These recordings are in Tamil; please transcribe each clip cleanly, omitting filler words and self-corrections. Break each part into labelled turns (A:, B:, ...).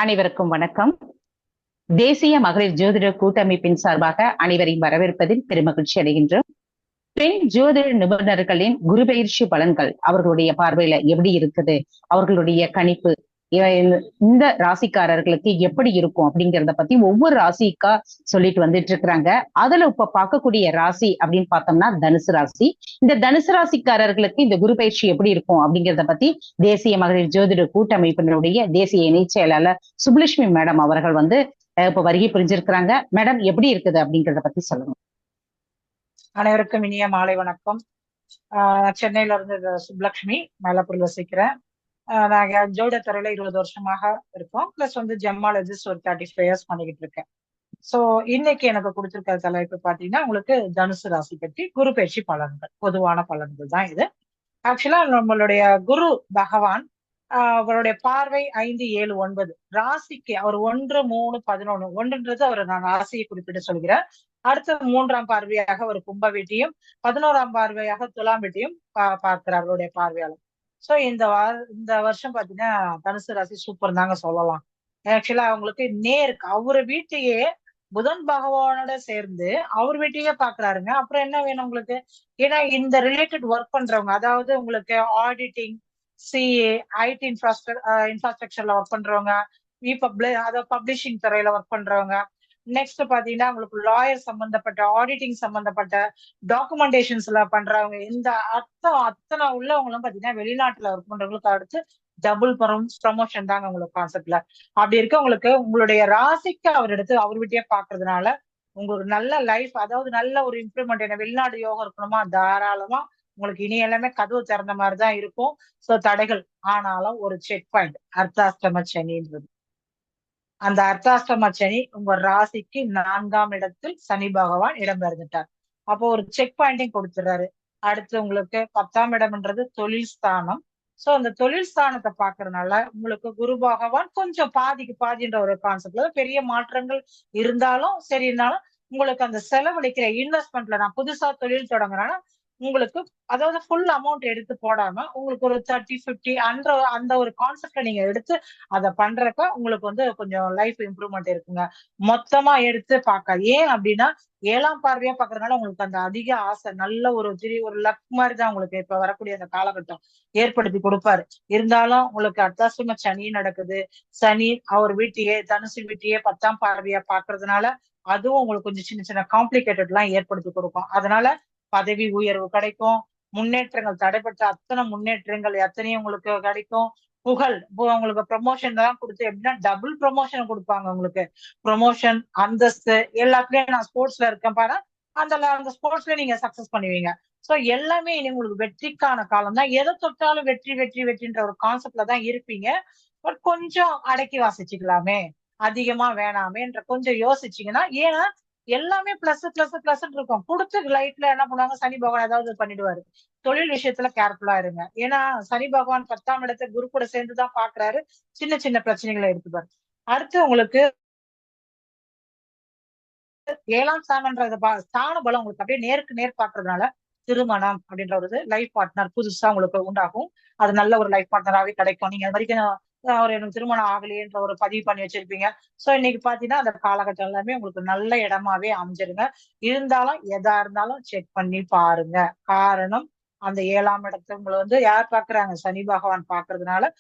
A: அனைவருக்கும் வணக்கம். தேசிய மகளிர் ஜோதிட கூட்டமைப்பின் சார்பாக அனைவரையும் வரவேற்பதில் பெருமகிழ்ச்சி அடைகின்றோம். பெண் ஜோதிட நிபுணர்களின் குரு பயிற்சி பலன்கள் அவர்களுடைய பார்வையில எப்படி இருக்குது, அவர்களுடைய கணிப்பு இந்த ராசிக்காரர்களுக்கு எப்படி இருக்கும் அப்படிங்கிறத பத்தி ஒவ்வொரு ராசிக்கா சொல்லிட்டு வந்துட்டு இருக்கிறாங்க. அதுல இப்ப பார்க்கக்கூடிய ராசி அப்படின்னு பார்த்தோம்னா தனுசு ராசி. இந்த தனுசு ராசிக்காரர்களுக்கு இந்த குரு பயிற்சி எப்படி இருக்கும் அப்படிங்கிறத பத்தி தேசிய மகளிர் ஜோதிட கூட்டமைப்பினுடைய தேசிய இணைச் செயலாளர் சுப்புலட்சுமி மேடம் அவர்கள் இப்ப வருகை புரிஞ்சிருக்கிறாங்க. மேடம் எப்படி இருக்குது அப்படிங்கிறத பத்தி சொல்லுங்க.
B: அனைவருக்கும் இனிய மாலை வணக்கம். சென்னையில இருந்து சுப்புலட்சுமி மேலப்பூர்ல வசிக்கிறேன். நாங்க ஜோதிடத்துறையில 20 வருஷமாக இருக்கோம். பிளஸ் ஜெமாலஜிஸ்ட் ஒரு 35 இயர்ஸ் பண்ணிக்கிட்டு இருக்கேன். சோ இன்னைக்கு எனக்கு கொடுத்திருக்கிற தலைப்பு பாத்தீங்கன்னா உங்களுக்கு தனுசு ராசி பற்றி குரு பயிற்சி பலன்கள், பொதுவான பலன்கள் தான் இது. ஆக்சுவலா நம்மளுடைய குரு பகவான் அவருடைய பார்வை 5, 7, 9 ராசிக்கு அவர் 1, 3, 11 ஒன்றுன்றது அவர் நான் ராசியை குறிப்பிட்டு சொல்கிறேன். அடுத்த 3ஆம் பார்வையாக ஒரு கும்ப வீட்டையும் 11ஆம் பார்வையாக துலாம் வீட்டையும் பார்க்கிறார் அவருடைய பார்வையாளர். சோ இந்த வருஷம் பாத்தீங்கன்னா தனுசு ராசி சூப்பர் தாங்க சொல்லலாம். ஆக்சுவலா அவங்களுக்கு நேருக்கு அவரு வீட்டையே புதன் பகவானோட சேர்ந்து அவர் வீட்டையே பாக்குறாருங்க. அப்புறம் என்ன வேணும் உங்களுக்கு? ஏன்னா இந்த ரிலேட்டட் ஒர்க் பண்றவங்க, அதாவது உங்களுக்கு ஆடிட்டிங், சிஏ, ஐடி இன்ஃப்ராஸ்ட்ரக்சர்ல ஒர்க் பண்றவங்க, அதாவது பப்ளிஷிங் துறையில ஒர்க் பண்றவங்க, நெக்ஸ்ட் பாத்தீங்கன்னா உங்களுக்கு லாயர் சம்பந்தப்பட்ட, ஆடிட்டிங் சம்பந்தப்பட்ட, டாக்குமெண்டேஷன்ஸ்ல பண்றவங்க, இந்த அத்தனை உள்ளவங்களும் பாத்தீங்கன்னா வெளிநாட்டுல ஒர்க் பண்றவங்களுக்கு அடுத்து டபுள் ப்ரமோஷன் தாங்க உங்களுக்கு கான்செப்ட்ல. அப்படி இருக்க உங்களுக்கு உங்களுடைய ராசிக்கு அவர் எடுத்து அவர் வீட்டையே பாக்குறதுனால உங்களுக்கு நல்ல லைஃப், அதாவது நல்ல ஒரு இம்ப்ரூவ்மெண்ட். என்ன வெளிநாடு யோகம் இருக்கணுமா? தாராளமா உங்களுக்கு இனி எல்லாமே கதவு திறந்த மாதிரிதான் இருக்கும். சோ தடைகள் ஆனாலும் ஒரு செக் பாயிண்ட் அர்த்தாஷ்டம சனின்றது. அந்த அர்த்தாஷ்டம சனி உங்க ராசிக்கு 4ஆம் இடத்தில் சனி பகவான் இடம்பெயர்ந்துட்டார். அப்போ ஒரு செக் பாயிண்டையும் கொடுத்துறாரு. அடுத்து உங்களுக்கு 10ஆம் இடம்ன்றது தொழில் ஸ்தானம். சோ அந்த தொழில் ஸ்தானத்தை பாக்குறதுனால உங்களுக்கு குரு பகவான் கொஞ்சம் பாதிக்கு பாதின்ற ஒரு கான்செப்ட்ல பெரிய மாற்றங்கள் இருந்தாலும் சரினாலும் உங்களுக்கு அந்த செலவழிக்கிற இன்வெஸ்ட்மெண்ட்ல நான் புதுசா தொழில் தொடங்குறேன்னா உங்களுக்கு அதாவது ஃபுல் அமௌண்ட் எடுத்து போடாம உங்களுக்கு ஒரு 30, 50 அந்த ஒரு கான்செப்ட்ல நீங்க எடுத்து அதை பண்றப்ப உங்களுக்கு கொஞ்சம் லைஃப் இம்ப்ரூவ்மெண்ட் இருக்குங்க. மொத்தமா எடுத்து பார்க்காது. ஏன் அப்படின்னா 7ஆம் பார்வையா பாக்குறதுனால உங்களுக்கு அந்த அதிக ஆசை, நல்ல ஒரு லக் மாதிரிதான் உங்களுக்கு இப்ப வரக்கூடிய அந்த காலகட்டம் ஏற்படுத்தி கொடுப்பாரு. இருந்தாலும் உங்களுக்கு அர்த்தாஷ்டம சனி நடக்குது. சனி அவர் வீட்டையே தனுசு வீட்டையே 10ஆம் பார்வையா பாக்குறதுனால அதுவும் உங்களுக்கு கொஞ்சம் சின்ன சின்ன காம்ப்ளிகேட்டட் எல்லாம் ஏற்படுத்தி கொடுக்கும். அதனால பதவி உயர்வு கிடைக்கும், முன்னேற்றங்கள், தடைப்பட்ட அத்தனை முன்னேற்றங்கள் எத்தனையும் உங்களுக்கு கிடைக்கும். புகழ், உங்களுக்கு ப்ரமோஷன் எல்லாம் கொடுத்து எப்படின்னா டபுள் ப்ரமோஷன் கொடுப்பாங்க. உங்களுக்கு ப்ரமோஷன், அந்தஸ்து எல்லாத்துலயும் நான் ஸ்போர்ட்ஸ்ல இருக்கேன் பாரு, அந்த ஸ்போர்ட்ஸ்ல நீங்க சக்சஸ் பண்ணுவீங்க. சோ எல்லாமே இனி உங்களுக்கு வெற்றிக்கான காலம் தான். எதை தொட்டாலும் வெற்றி வெற்றி வெற்றின்ற ஒரு கான்செப்ட்ல தான் இருப்பீங்க. பட் கொஞ்சம் அடக்கி வாசிச்சுக்கலாமே, அதிகமா வேணாமேன்ற கொஞ்சம் யோசிச்சீங்கன்னா, ஏன்னா எல்லாமே பிளஸ் பிளஸ் பிளஸ் இருக்கும். கொடுத்து லைஃப்ல என்ன பண்ணுவாங்க, சனி பகவான் ஏதாவது பண்ணிடுவாரு. தொழில் விஷயத்துல கேர்ஃபுல்லா இருங்க. ஏன்னா சனி பகவான் 10ஆம் இடத்தை குரு கூட சேர்ந்துதான் பாக்குறாரு. சின்ன சின்ன பிரச்சனைகளை எடுத்துப்பாரு. அடுத்து உங்களுக்கு 7ஆம் ஸ்தானம்ன்றது ஸ்தான பலம் உங்களுக்கு அப்படியே நேருக்கு நேர் பாக்குறதுனால திருமணம் அப்படின்ற ஒரு லைஃப் பார்ட்னர் புதுசா உங்களுக்கு உண்டாகும். அது நல்ல ஒரு லைஃப் பார்ட்னராகவே கிடைக்கும். நீங்க அது வரைக்கும் எனக்கு திருமணம் ஆகலையேன்ற ஒரு பதிவு பண்ணி வச்சிருப்பீங்க. சோ இன்னைக்கு பாத்தீங்கன்னா அந்த காலகட்டம் எல்லாமே உங்களுக்கு நல்ல இடமாவே அமைஞ்சிருங்க. இருந்தாலும் எதா இருந்தாலும் செக் பண்ணி பாருங்க. காரணம் அந்த 7ஆம் இடத்தை உங்களை யார் பாக்குறாங்க? சனி பகவான் பாக்குறதுனால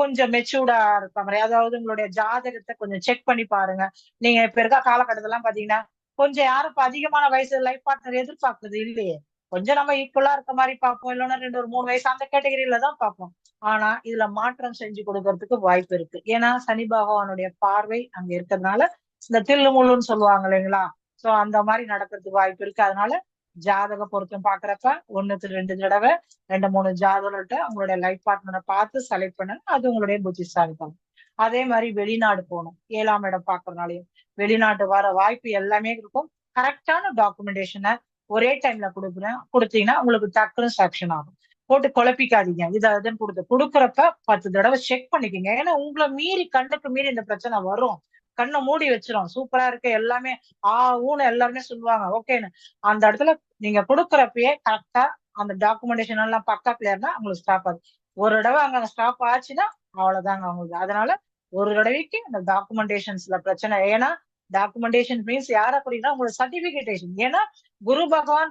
B: கொஞ்சம் மெச்சூர்டா இருக்க மாதிரி, அதாவது உங்களுடைய ஜாதகத்தை கொஞ்சம் செக் பண்ணி பாருங்க. நீங்க இப்ப இருக்க காலகட்டத்திலாம் பாத்தீங்கன்னா கொஞ்சம் யாரும் இப்ப அதிகமான வயசு லைஃப் பார்ட்னர் எதிர்பார்க்கறது இல்லையே. கொஞ்சம் நம்ம ஈக்குவலா இருக்க மாதிரி பார்ப்போம், இல்லைன்னா 2 ஒரு 3 வயசு அந்த கேட்டகரியில தான் பார்ப்போம். ஆனா இதுல மாற்றம் செஞ்சு கொடுக்கறதுக்கு வாய்ப்பு இருக்கு. ஏன்னா சனி பகவானுடைய பார்வை அங்க இருக்கிறதுனால இந்த தில்லு முள்ளுன்னு சொல்லுவாங்க இல்லைங்களா? சோ அந்த மாதிரி நடக்கிறதுக்கு வாய்ப்பு இருக்கு. அதனால ஜாதக பொருத்தம் பாக்குறப்ப 1க்கு 2 தடவை 2, 3 ஜாதகத்தை உங்களுடைய லைஃப் பார்ட்னரை பார்த்து செலக்ட் பண்ணுங்க. அது உங்களுடைய புத்திசாலித்தனம். அதே மாதிரி வெளிநாடு போகணும், 7ஆம் இடம் பாக்குறதுனாலயும் வெளிநாட்டு வர வாய்ப்பு எல்லாமே இருக்கும். கரெக்டான டாக்குமெண்டேஷனை ஒரே டைம்ல கொடுத்தீங்கன்னா உங்களுக்கு டக்குன்னு சாக்ஷன் ஆகும். போட்டு குழப்பிக்காதீங்க. இதுன்னு கொடுக்குறப்ப 10 தடவை செக் பண்ணிக்கோங்க. ஏன்னா உங்களை மீறி, கண்ணுக்கு மீறி இந்த பிரச்சனை வரும். கண்ணை மூடி வச்சிரும். சூப்பரா இருக்கு எல்லாமே, ஊன்னு எல்லாருமே சொல்லுவாங்க ஓகேன்னு. அந்த இடத்துல நீங்க கொடுக்குறப்பயே கரெக்டா அந்த டாக்குமெண்டேஷன் எல்லாம் பக்கா கிளியர்னா உங்களுக்கு ஸ்டாப் ஆகுது. ஒரு தடவை அங்க ஸ்டாப் ஆச்சுன்னா அவ்வளவுதாங்க அவங்களுக்கு. அதனால ஒரு தடவைக்கு இந்த டாக்குமெண்டேஷன்ஸ்ல பிரச்சனை. ஏன்னா டாக்குமெண்டேஷன் மீன்ஸ் யார குறிக்கிறா உங்களோட சர்டிபிகேஷன். ஏன்னா குரு பகவான்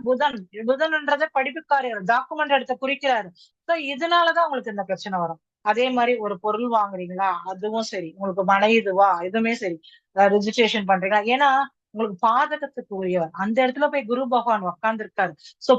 B: புதன்ன்றத படிப்புக்காரர் டாக்குமெண்ட் எடுத்து குறிக்கிறாரு. சோ இதனாலதான் உங்களுக்கு இந்த பிரச்சனை வரும். அதே மாதிரி ஒரு பொருள் வாங்குறீங்களா, அதுவும் சரி, உங்களுக்கு மனை இதுவா, இதுவுமே சரி, ரிஜிஸ்ட்ரேஷன் பண்றீங்களா, ஏன்னா உங்களுக்கு பாதகத்துக்கு உரியவர் அந்த இடத்துல போய் குரு பகவான் உட்கார்ந்து இருக்காரு. சோ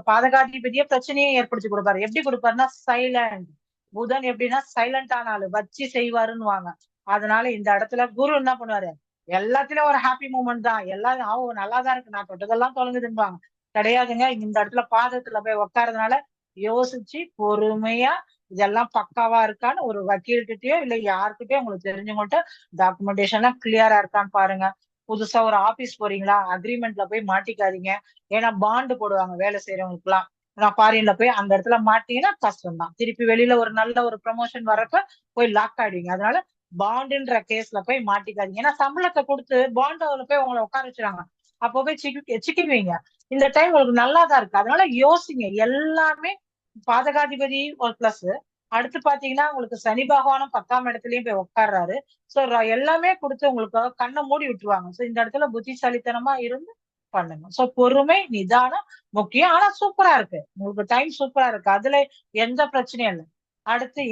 B: பாதகாதிபதியே பிரச்சனையே ஏற்படுத்தி கொடுப்பாரு. எப்படி கொடுப்பாருன்னா சைலண்ட். புதன் எப்படின்னா சைலண்ட் ஆனாலும் வச்சு செய்வாருன்னு வாங்க. அதனால இந்த இடத்துல குரு என்ன பண்ணுவாரு, எல்லாத்துலயும் ஒரு ஹாப்பி மூமெண்ட் தான், எல்லாரும் நல்லாதான் இருக்கு, நான் தொட்டதெல்லாம் தொலைங்குதுன்பாங்க. கிடையாதுங்க. இந்த இடத்துல பாதத்துல போய் உட்காரதுனால யோசிச்சு பொறுமையா இதெல்லாம் பக்காவா இருக்கான்னு ஒரு வக்கீல்கிட்டயோ இல்ல யாருக்கிட்டயோ உங்களுக்கு தெரிஞ்சவங்கள்ட்ட டாக்குமெண்டேஷன் எல்லாம் கிளியரா இருக்கான்னு பாருங்க. புதுசா ஒரு ஆபீஸ் போறீங்களா, அக்ரிமெண்ட்ல போய் மாட்டிக்காதீங்க. ஏன்னா பாண்டு போடுவாங்க வேலை செய்யறவங்களுக்கு எல்லாம். நான் ஃபாரின்ல போய் அந்த இடத்துல மாட்டீங்கன்னா கஷ்டம் தான். திருப்பி வெளியில ஒரு நல்ல ஒரு ப்ரமோஷன் வர்றப்ப போய் லாக் ஆயிடுவீங்க. அதனால பாண்டுன்ற கேஸ்ல போய் மாட்டிக்காதீங்க. ஏன்னா சம்பளத்தை கொடுத்து பாண்டுல போய் உங்களை உட்கார வச்சுறாங்க. அப்போ போய் சிக்கிடுவீங்க. இந்த டைம் உங்களுக்கு நல்லாதான் இருக்கு. அதனால யோசிங்க. எல்லாமே பாதகாதிபதி ஒரு பிளஸ். அடுத்து பாத்தீங்கன்னா உங்களுக்கு சனி பகவானும் 10ஆம் இடத்துலயும் போய் உட்கார்றாரு. சோ எல்லாமே கொடுத்து உங்களுக்கு கண்ணை மூடி விட்டுருவாங்க. சோ இந்த இடத்துல புத்திசாலித்தனமா இருந்து பண்ணுங்க. சோ பொறுமை நிதானம் முக்கியம். ஆனா சூப்பரா இருக்கு, உங்களுக்கு டைம் சூப்பரா இருக்கு, அதுல எந்த பிரச்சனையும் இல்லை. அடுத்து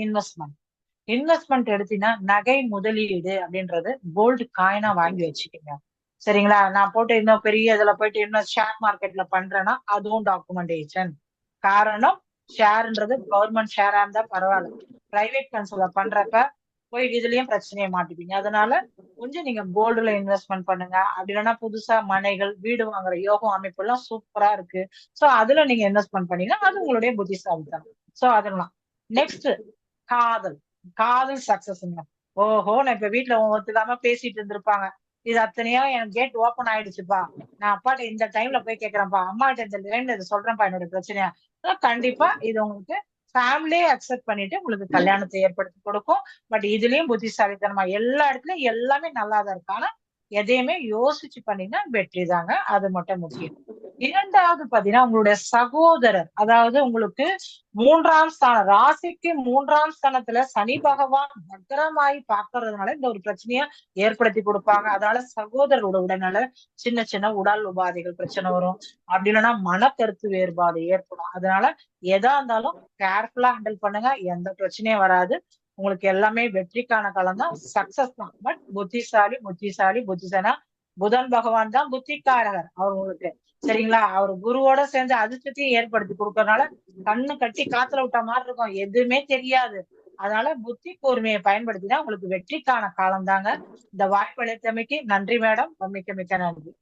B: இன்வெஸ்ட்மெண்ட் எடுத்தீங்கன்னா நகை முதலீடு அப்படின்றது கோல்டு காயினா வாங்கி வச்சுக்கோங்க. சரிங்களா? நான் போட்டு இன்னும் பெரிய இதுல போயிட்டு இன்னும் ஷேர் மார்க்கெட்ல பண்றேன்னா அதுவும் டாக்குமெண்டேஷன். காரணம் ஷேர்ன்றது கவர்மெண்ட் ஷேரா இருந்தா பரவாயில்ல, பிரைவேட் கன்சல்ல பண்றப்ப போய் இதுலயும் பிரச்சனையை மாட்டிப்பீங்க. அதனால கொஞ்சம் நீங்க கோல்டுல இன்வெஸ்ட்மெண்ட் பண்ணுங்க. அப்படி இல்லைன்னா புதுசா மனைகள் வீடு வாங்குற யோகம் அமைப்பு எல்லாம் சூப்பரா இருக்கு. சோ அதுல நீங்க இன்வெஸ்ட்மெண்ட் பண்ணீங்கன்னா அது உங்களுடைய புத்திசாலித்தனம். சோ அதெல்லாம். நெக்ஸ்ட் காதல். காதல் சக்சஸ்ங்க. ஓஹோ, நான் இப்ப வீட்டுல ஒத்துக்காம பேசிட்டு இருந்திருப்பாங்க. இது அத்தனையா எனக்கு கேட் ஓபன் ஆயிடுச்சுப்பா, நான் அப்பாட்ட இந்த டைம்ல போய் கேக்குறேன்ப்பா, அம்மா கிட்ட இந்த லைன்ல இதை சொல்றேன்ப்பா என்னோட பிரச்சனையா. கண்டிப்பா இது உங்களுக்கு ஃபேமிலியே அக்செப்ட் பண்ணிட்டு உங்களுக்கு கல்யாணத்தை ஏற்படுத்தி கொடுக்கும். பட் இதுலயும் புத்திசாலித்தனமா எல்லா இடத்துலயும் எல்லாமே நல்லாதான் இருக்கு. ஆனா எதையுமே யோசிச்சு பண்ணீங்கன்னா வெற்றி தாங்க, அது மட்டும் முக்கியம். இரண்டாவது பாத்தீங்கன்னா உங்களுடைய சகோதரர், அதாவது உங்களுக்கு 3ஆம் ஸ்தானம், ராசிக்கு 3ஆம் ஸ்தானத்துல சனி பகவான் பத்திரமாயி பாக்குறதுனால இந்த ஒரு பிரச்சனைய ஏற்படுத்தி கொடுப்பாங்க. அதனால சகோதரரோட உடல்நல சின்ன சின்ன உடல் உபாதைகள் பிரச்சனை வரும். அப்படி இல்லைன்னா மனக்கருத்து வேறுபாடு ஏற்படும். அதனால எதா இருந்தாலும் கேர்ஃபுல்லா ஹேண்டில் பண்ணுங்க, எந்த பிரச்சனையும் வராது. உங்களுக்கு எல்லாமே வெற்றிக்கான காலம் தான், சக்சஸ் தான். பட் புத்திசாலி புதன் பகவான் தான் புத்திக்காரகர் அவர் உங்களுக்கு. சரிங்களா? அவர் குருவோட சேர்ந்து அதிர்ஷ்டத்தையும் ஏற்படுத்தி கொடுக்கறதுனால கண்ணு கட்டி காத்துல விட்ட மாதிரி இருக்கும், எதுவுமே தெரியாது. அதனால புத்தி கூர்மையை பயன்படுத்தினா உங்களுக்கு வெற்றிக்கான காலம் தாங்க. இந்த வாய்ப்பு அளித்தமைக்கு நன்றி மேடம், மிக்க மிக்க நன்றி.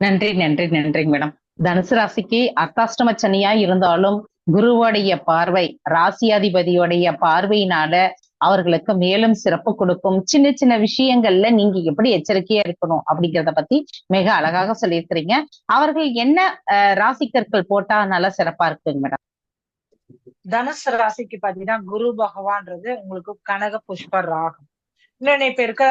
A: நன்றி மேடம். தனுசு ராசிக்கு அர்த்தாஷ்டம சனியா இருந்தாலும் குருவோடைய பார்வை, ராசியாதிபதியோடைய பார்வையினால அவர்களுக்கு மேலும் சிறப்பு கொடுக்கும். சின்ன சின்ன விஷயங்கள்ல நீங்க எப்படி எச்சரிக்கையா இருக்கணும் அப்படிங்கிறத பத்தி மிக அழகாக சொல்லியிருக்கிறீங்க. அவர்கள் என்ன ராசிக்கற்கள் போட்டா நல்லா சிறப்பா இருக்குங்க மேடம்?
B: தனுசு ராசிக்கு பாத்தீங்கன்னா குரு பகவான்றது உங்களுக்கு கனக புஷ்ப ராகம். இன்னொன்னு இப்ப இருக்க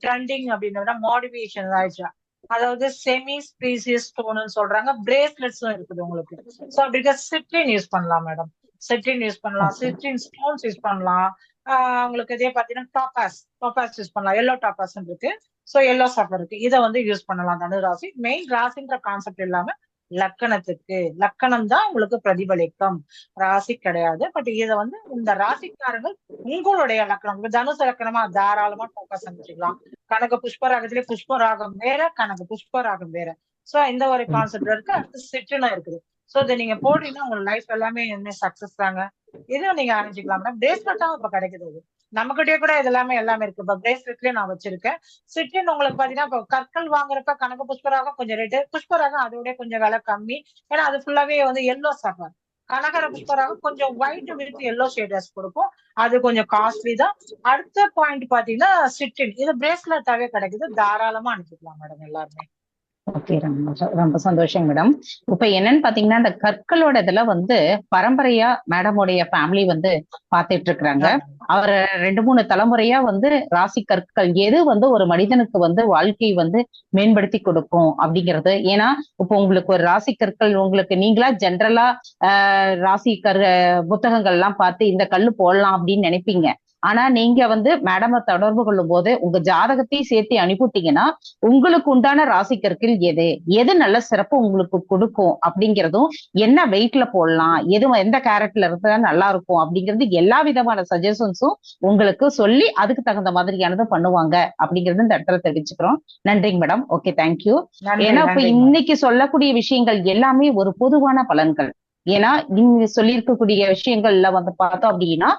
B: ட்ரெண்டிங் அப்படின்னா மாடிஃபிகேஷன் ஆயிடுச்சா, அதாவது செமி ஸ்பீசியஸ் ஸ்டோன் சொல்றாங்க. பிரேஸ்லெட்ஸும் இருக்குது உங்களுக்கு. சோ அப்படி இருக்க சிட்ரின் யூஸ் பண்ணலாம் மேடம், சிட்ரின் யூஸ் பண்ணலாம், சிட்ரின் ஸ்டோன்ஸ் யூஸ் பண்ணலாம். உங்களுக்கு இதே பாத்தீங்கன்னா டாபாஸ் யூஸ் பண்ணலாம். எல்லோ டாபாஸ் இருக்கு. சோ எல்லோ சஃபர் இருக்கு, இதை வந்து யூஸ் பண்ணலாம். தனு ராசி மெயின் ராசின்ற கான்செப்ட் இல்லாம லக்கணத்துக்கு, லக்கணம் தான் உங்களுக்கு பிரதிபலிக்கும், ராசி கிடையாது. பட் இத வந்து இந்த ராசிக்காரங்கள் உங்களுடைய லக்கணம், தனுசு லக்கணமா தாராளமா போக்கஸ் அமைச்சுக்கலாம். கனக புஷ்பராகத்திலே புஷ்பராகம் வேற, கனக புஷ்பராகம் வேற. சோ இந்த ஒரு கான்செப்ட் இருக்கு. அடுத்து சிற்றுனும் இருக்குது. சோ இதை நீங்க போட்டீங்கன்னா உங்க லைஃப் எல்லாமே சக்சஸ் தாங்க. இதுவும் நீங்க அணிஞ்சுக்கலாம். பிரேஸ்லெட்டாவும் இப்ப கிடைக்குது, நம்மகிட்டயே கூட இது எல்லாமே இருக்கு. இப்ப பிரேஸ்லெட்லயே நான் வச்சிருக்கேன். சிட்ரின் உங்களுக்கு பாத்தீங்கன்னா இப்ப கற்கள் வாங்குறப்ப கனக புஷ்பராகம் கொஞ்சம் ரேட்டு, புஷ்பராகம் அதோட கொஞ்சம் விலை கம்மி. ஏன்னா அது ஃபுல்லாவே வந்து எல்லோ சஃபர். கனகர புஷ்பராகம் கொஞ்சம் ஒயிட் வித் எல்லோ ஷேடர்ஸ் கொடுக்கும், அது கொஞ்சம் காஸ்ட்லி தான். அடுத்த பாயிண்ட் பாத்தீங்கன்னா சிட்ரின், இது பிரேஸ்லெட்டாவே கிடைக்குது, தாராளமா அனுப்பிக்கலாம் மேடம் எல்லாருமே.
A: ஓகே, ரொம்ப சந்தோஷம் மேடம். இப்ப என்னன்னு பாத்தீங்கன்னா இந்த கற்களோட இதுல வந்து பரம்பரையா மேடமுடைய ஃபேமிலி வந்து பாத்துட்டு இருக்கிறாங்க. அவர் 2-3 தலைமுறையா வந்து ராசி கற்கள் எது வந்து ஒரு மனிதனுக்கு வந்து வாழ்க்கையை வந்து மேம்படுத்தி கொடுக்கும் அப்படிங்கிறது. ஏன்னா இப்போ உங்களுக்கு ஒரு ராசி கற்கள், உங்களுக்கு நீங்களா ஜென்ரலா ராசி புத்தகங்கள் எல்லாம் பார்த்து இந்த கல்லு போடலாம் அப்படின்னு நினைப்பீங்க. ஆனா நீங்க வந்து மேடமை தொடர்பு கொள்ளும் போது உங்க ஜாதகத்தையும் சேர்த்து அனுப்பிட்டீங்கன்னா உங்களுக்கு உண்டான ராசிக்கற்கள் எது எது நல்ல சிறப்பு உங்களுக்கு கொடுக்கும் அப்படிங்கிறதும், என்ன வெயிட்ல போடலாம், எது எந்த கேரட்ல இருந்தா நல்லா இருக்கும் அப்படிங்கிறது எல்லா விதமான சஜஷன்ஸும் உங்களுக்கு சொல்லி அதுக்கு தகுந்த மாதிரியானதை பண்ணுவாங்க அப்படிங்கிறது இந்த இடத்துல தெரிவிச்சுக்கிறோம். நன்றிங்க மேடம். Okay, thank you.
B: நன்றி
A: ஏன்னா இப்ப
B: நன்றி மேடம்.
A: இன்னைக்கு சொல்லக்கூடிய விஷயங்கள் எல்லாமே ஒரு பொதுவான பலன்கள். ஏன்னா இங்க சொல்லியிருக்கக்கூடிய விஷயங்கள்ல வந்து பார்த்தோம் அப்படின்னா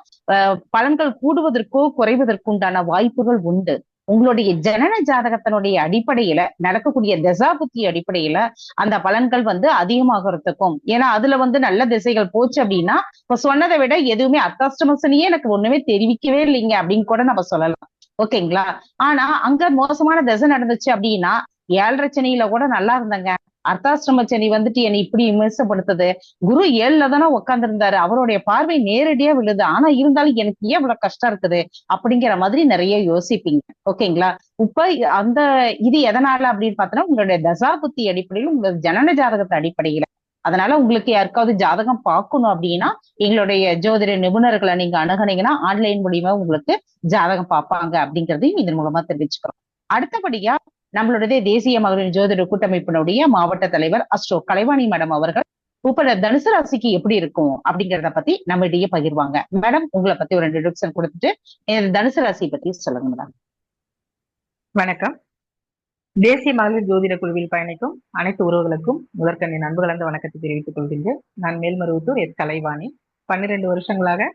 A: பலன்கள் கூடுவதற்கோ குறைவதற்கு உண்டான வாய்ப்புகள் உண்டு. உங்களுடைய ஜனன ஜாதகத்தினுடைய அடிப்படையில நடக்கக்கூடிய தசாபுத்தி அடிப்படையில அந்த பலன்கள் வந்து அதிகமாகறதுக்கும், ஏன்னா அதுல வந்து நல்ல திசைகள் போச்சு அப்படின்னா இப்ப சொன்னதை விட எதுவுமே அர்த்தாஷ்டமசனியே எனக்கு ஒண்ணுமே தெரிவிக்கவே இல்லைங்க அப்படின்னு கூட நம்ம சொல்லலாம். ஓகேங்களா? ஆனா அங்க மோசமான திசை நடந்துச்சு அப்படின்னா 7.5 சனியில கூட நல்லா இருந்தங்க, அர்த்தாஷ்டம சனி வந்துட்டு என்னை இப்படி விமர்சப்படுத்துது, குரு 7ல தானே உட்கார்ந்து இருந்தாரு, அவருடைய பார்வை நேரடியா விழுது, ஆனா இருந்தாலும் எனக்கு ஏன் இவ்வளவு கஷ்டம் இருக்குது அப்படிங்கிற மாதிரி நிறைய யோசிப்பீங்க. ஓகேங்களா? இப்ப அந்த இது எதனால அப்படின்னு பார்த்தோன்னா உங்களுடைய தசாபுத்தி அடிப்படையில் உங்களோட ஜனன ஜாதகத்தை அடிப்படையில. அதனால உங்களுக்கு யாருக்காவது ஜாதகம் பார்க்கணும் அப்படின்னா எங்களுடைய ஜோதிட நிபுணர்களை நீங்க அணுகுனீங்கன்னா ஆன்லைன் மூலியமா உங்களுக்கு ஜாதகம் பார்ப்பாங்க அப்படிங்கறதையும் இதன் மூலமா தெரிவிச்சுக்கிறோம். அடுத்தபடியா நம்மளுடைய தேசிய மகளிர் ஜோதிட கூட்டமைப்பினுடைய மாவட்ட தலைவர் அஸ்ட்ரோ கலைவாணி மேடம் அவர்கள் இப்ப தனுசு ராசிக்கு எப்படி இருக்கும் அப்படிங்கறத பத்தி நம்ம இடையே பகிர்வாங்க. மேடம், உங்களை பத்தி ஒரு இன்ட்ரோடக்ஷன் கொடுத்துட்டு தனுசு ராசியை பத்தி சொல்லுங்க மேடம்.
C: வணக்கம். தேசிய மகளிர் ஜோதிட குழுவில் பயணிக்கும் அனைத்து உறவுகளுக்கும் முதற்கண்ணின் அன்பு கலந்த வணக்கத்தை தெரிவித்துக் கொள்கின்றேன். நான் மேல்மருவத்தூர் எஸ் கலைவாணி. 12 வருஷங்களாக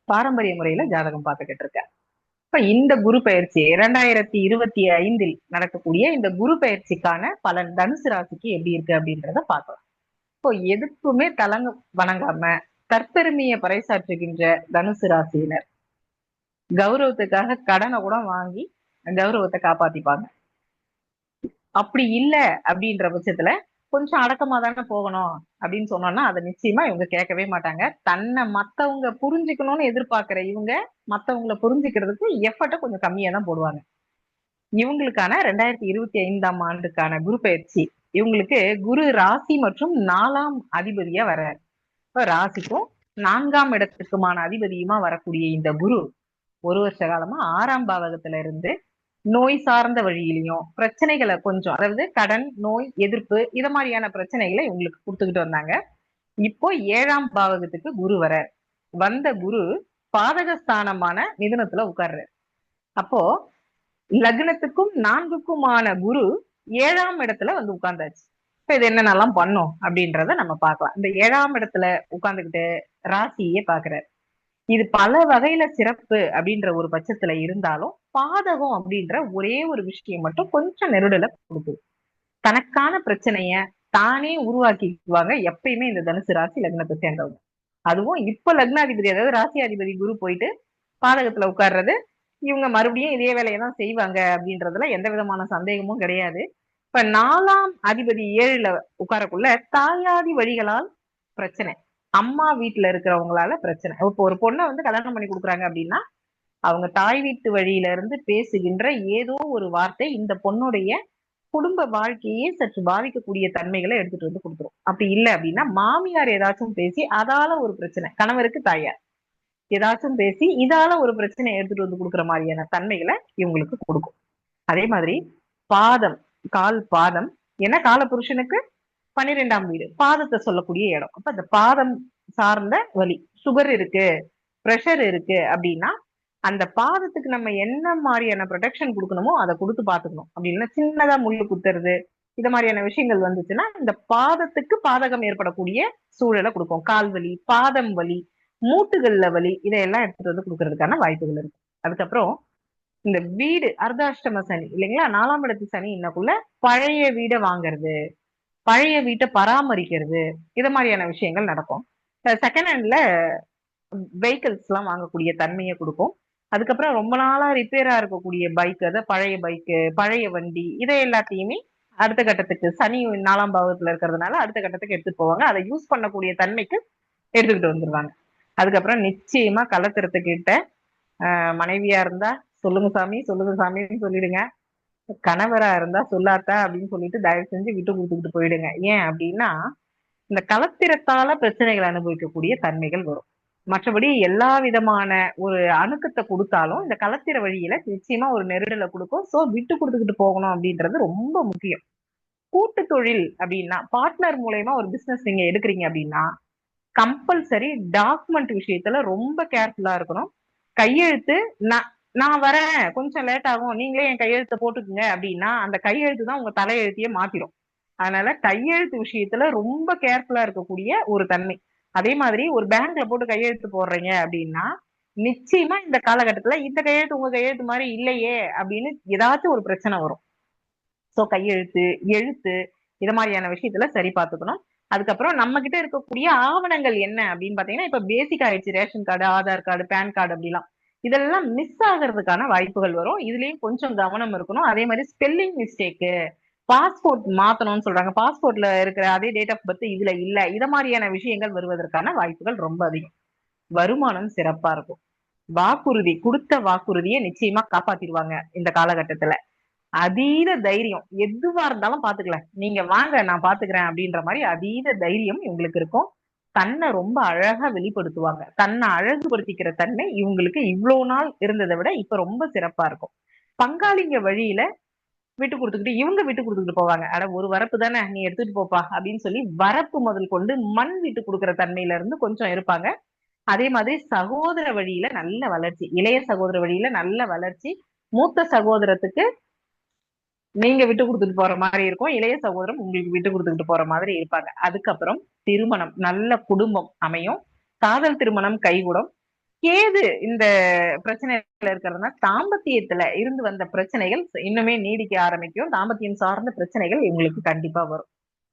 C: பாரம்பரிய முறையில ஜாதகம் பார்த்துக்கிட்டு இருக்கேன். இப்ப இந்த குரு பயிற்சி 2025 நடக்கக்கூடிய இந்த குரு பயிற்சிக்கான பலன் தனுசு ராசிக்கு எப்படி இருக்கு அப்படின்றத பார்க்கலாம். இப்போ எதுக்குமே தலங்க வணங்காம தற்பெருமையை பறைசாற்றுகின்ற தனுசு ராசியினர் கௌரவத்துக்காக கடனை கூட வாங்கி கௌரவத்தை காப்பாத்திப்பாங்க. அப்படி இல்ல அப்படின்ற பட்சத்துல கொஞ்சம் அடக்கமா தானே போகணும் அப்படின்னு சொன்னோம்னா அதை நிச்சயமா இவங்க கேட்கவே மாட்டாங்க. தன்னை மத்தவங்க புரிஞ்சுக்கணும்னு எதிர்பார்க்கிற இவங்க மத்தவங்களை புரிஞ்சுக்கிறதுக்கு எஃபர்ட்டை கொஞ்சம் கம்மியா தான் போடுவாங்க. இவங்களுக்கான 2025ஆம் ஆண்டுக்கான குரு பயிற்சி இவங்களுக்கு குரு ராசி மற்றும் 4ஆம் அதிபதியா வர்றாரு. இப்ப ராசிக்கும் 4ஆம் இடத்துக்குமான அதிபதியுமா வரக்கூடிய இந்த குரு ஒரு வருஷ காலமா 6ஆம் பாவகத்துல இருந்து நோய் சார்ந்த வழியிலையும் பிரச்சனைகளை கொஞ்சம், அதாவது கடன், நோய் எதிர்ப்பு இத மாதிரியான பிரச்சனைகளை இவங்களுக்கு கொடுத்துக்கிட்டு வந்தாங்க. இப்போ 7ஆம் பாவகத்துக்கு குரு வர வந்த குரு பாதகஸ்தானமான மிதுனத்துல உட்கார்றாரு. அப்போ லக்னத்துக்கும் 4க்குமான குரு 7ஆம் இடத்துல வந்து உட்கார்ந்தாச்சு. இப்ப இது என்னென்னலாம் பண்ணும் அப்படின்றத நம்ம பார்க்கலாம். இந்த 7ஆம் இடத்துல உட்கார்ந்துகிட்டு ராசியே பாக்குறாரு. இது பல வகையில சிறப்பு அப்படின்ற ஒரு பட்சத்துல இருந்தாலும் பாதகம் அப்படின்ற ஒரே ஒரு விஷயம் மட்டும் கொஞ்சம் நெருடல கொடுக்குது. தனக்கான பிரச்சனைய தானே உருவாக்கிக்குவாங்க எப்பயுமே இந்த தனுசு ராசி லக்னத்தை சேர்ந்தவங்க. அதுவும் இப்ப லக்னாதிபதி, அதாவது ராசி அதிபதி குரு போயிட்டு பாதகத்துல உட்கார்றது, இவங்க மறுபடியும் இதே வேலையை தான் செய்வாங்க அப்படின்றதுல எந்த விதமான சந்தேகமும் கிடையாது. இப்ப 4ஆம் அதிபதி 7ல உட்காரக்குள்ள தாயாதி வழிகளால் பிரச்சனை, அம்மா வீட்டுல இருக்கிறவங்களால பிரச்சனை. இப்போ ஒரு பொண்ணை வந்து கல்யாணம் பண்ணி கொடுக்குறாங்க அப்படின்னா அவங்க தாய் வீட்டு வழியில இருந்து பேசுகின்ற ஏதோ ஒரு வார்த்தை இந்த பொண்ணுடைய குடும்ப வாழ்க்கையே சற்று பாதிக்கக்கூடிய தன்மைகளை எடுத்துட்டு வந்து கொடுத்துரும். அப்படி இல்லை அப்படின்னா மாமியார் ஏதாச்சும் பேசி அதால ஒரு பிரச்சனை, கணவருக்கு தாயார் ஏதாச்சும் பேசி இதால ஒரு பிரச்சனை எடுத்துட்டு வந்து கொடுக்குற மாதிரியான தன்மைகளை இவங்களுக்கு கொடுக்கும். அதே மாதிரி பாதம், கால் பாதம், ஏன்னா கால புருஷனுக்கு 12ஆம் வீடு பாதத்தை சொல்லக்கூடிய இடம். அப்ப அந்த பாதம் சார்ந்த வலி, சுகர் இருக்கு, பிரஷர் இருக்கு அப்படின்னா அந்த பாதத்துக்கு நம்ம என்ன மாதிரியான ப்ரொடெக்ஷன் கொடுக்கணுமோ அதை கொடுத்து பாத்துக்கணும். அப்படி இல்லைன்னா சின்னதா முள்ளு குத்துறது இது மாதிரியான விஷயங்கள் வந்துச்சுன்னா இந்த பாதத்துக்கு பாதகம் ஏற்படக்கூடிய சூழலை கொடுக்கும். கால் வலி, பாதம் வலி, மூட்டுகள்ல வலி இதையெல்லாம் எடுத்துட்டு வந்து கொடுக்கறதுக்கான வாய்ப்புகள் இருக்கு. அதுக்கப்புறம் இந்த வீடு அர்த்தாஷ்டம சனி இல்லைங்களா, 4ஆம் இடத்து சனி இன்னக்குள்ள பழைய வீடை வாங்குறது, பழைய வீட்டை பராமரிக்கிறது இது மாதிரியான விஷயங்கள் நடக்கும். செகண்ட் ஹேண்ட்ல வெஹிக்கிள்ஸ் எல்லாம் வாங்கக்கூடிய தன்மையை கொடுக்கும். அதுக்கப்புறம் ரொம்ப நாளா ரிப்பேரா இருக்கக்கூடிய பைக், அதாவது பழைய பைக்கு, பழைய வண்டி இதை எல்லாத்தையுமே அடுத்த கட்டத்துக்கு சனி 4ஆம் பாவத்துல இருக்கிறதுனால அடுத்த கட்டத்துக்கு எடுத்துட்டு போவாங்க. அதை யூஸ் பண்ணக்கூடிய தன்மைக்கு எடுத்துக்கிட்டு வந்துருவாங்க. அதுக்கப்புறம் நிச்சயமா கலத்திரத்துக்கிட்ட மனைவியா இருந்தா சொல்லுங்க சாமி சொல்லுங்க சாமின்னு சொல்லிடுங்க. கணவரா இருந்தா சொல்லாத்தா அப்படின்னு சொல்லிட்டு தயவு செஞ்சு விட்டு கொடுத்துக்கிட்டு போயிடுங்க. ஏன் அப்படின்னா இந்த கலத்திரத்தால பிரச்சனைகளை அனுபவிக்கக்கூடிய தன்மைகள் வரும். மற்றபடி எல்லா விதமான ஒரு அணுக்கத்தை கொடுத்தாலும் இந்த களத்திர வழியில நிச்சயமா ஒரு நெருடலை கொடுக்கும். சோ விட்டு கொடுத்துக்கிட்டு போகணும் அப்படின்றது ரொம்ப முக்கியம். கூட்டு தொழில் அப்படின்னா பார்ட்னர் மூலயமா ஒரு பிசினஸ் நீங்க எடுக்கிறீங்க அப்படின்னா கம்பல்சரி டாக்குமெண்ட் விஷயத்துல ரொம்ப கேர்ஃபுல்லா இருக்கணும். கையெழுத்து நான் நான் வரேன் கொஞ்சம் லேட் ஆகும் நீங்களே என் கையெழுத்தை போட்டுக்குங்க அப்படின்னா அந்த கையெழுத்து தான் உங்க தலையெழுத்தையே மாத்திரும். அதனால கையெழுத்து விஷயத்துல ரொம்ப கேர்ஃபுல்லா இருக்கக்கூடிய ஒரு தன்மை. அதே மாதிரி ஒரு பேங்க்ல போட்டு கையெழுத்து போடுறீங்க அப்படின்னா நிச்சயமா இந்த காலகட்டத்துல இந்த கையெழுத்து உங்க கையெழுத்து மாதிரி இல்லையே அப்படின்னு ஏதாச்சும் ஒரு பிரச்சனை வரும். சோ கையெழுத்து எழுத்து இது மாதிரியான விஷயத்துல சரி பார்த்துக்கணும். அதுக்கப்புறம் நம்ம கிட்ட இருக்கக்கூடிய ஆவணங்கள் என்ன அப்படின்னு பாத்தீங்கன்னா இப்ப பேசிக் ஆயிடுச்சு. Ration card, Aadhaar card, PAN card அப்படிலாம் இதெல்லாம் மிஸ் ஆகிறதுக்கான வாய்ப்புகள் வரும். இதுலயும் கொஞ்சம் கவனம் இருக்கணும். அதே மாதிரி ஸ்பெல்லிங் மிஸ்டேக்கு, பாஸ்போர்ட் மாத்தணும்னு சொல்றாங்க, பாஸ்போர்ட்ல இருக்கிற அதே டேட் ஆஃப் பர்த் இதுல இல்ல, இத மாதிரியான விஷயங்கள் வருவதற்கான வாய்ப்புகள் ரொம்ப அதிகம். வருமானம் சிறப்பா இருக்கும். வாக்குறுதி கொடுத்த வாக்குறுதியை நிச்சயமா காப்பாத்திடுவாங்க இந்த காலகட்டத்துல. அதீத தைரியம், எதுவா இருந்தாலும் பாத்துக்கல நீங்க வாங்க நான் பாத்துக்கிறேன் அப்படின்ற மாதிரி அதீத தைரியம் இவங்களுக்கு இருக்கும். தன்னை ரொம்ப அழகா வெளிப்படுத்துவாங்க. தன்னை அழகுபடுத்திக்கிற தன்மை இவங்களுக்கு இவ்வளவு நாள் இருந்ததை விட இப்ப ரொம்ப சிறப்பா இருக்கும். பங்காளிங்க வழியில விட்டு கொடுத்துக்கிட்டு இவங்க விட்டு கொடுத்துக்கிட்டு போவாங்க. அட ஒரு வரப்பு தானே நீ எடுத்துட்டு போப்பா அப்படின்னு சொல்லி வரப்பு முதல் கொண்டு மண் விட்டு கொடுக்குற தன்மையில இருந்து கொஞ்சம் இருப்பாங்க. அதே மாதிரி சகோதர வழியில நல்ல வளர்ச்சி, இளைய சகோதர வழியில நல்ல வளர்ச்சி. மூத்த சகோதரத்துக்கு நீங்க விட்டு கொடுத்துட்டு போற மாதிரி இருக்கும். இளைய சகோதரம் உங்களுக்கு விட்டு கொடுத்துக்கிட்டு போற மாதிரி இருப்பாங்க. அதுக்கப்புறம் திருமணம், நல்ல குடும்பம் அமையும். காதல் திருமணம் கைகூடும். கேது இந்த பிரச்சனைகள் இருக்கிறதுனா தாம்பத்தியத்துல இருந்து வந்த பிரச்சனைகள் இன்னுமே நீடிக்க ஆரம்பிக்கும். தாம்பத்தியம் சார்ந்த பிரச்சனைகள் இவங்களுக்கு கண்டிப்பா வரும்.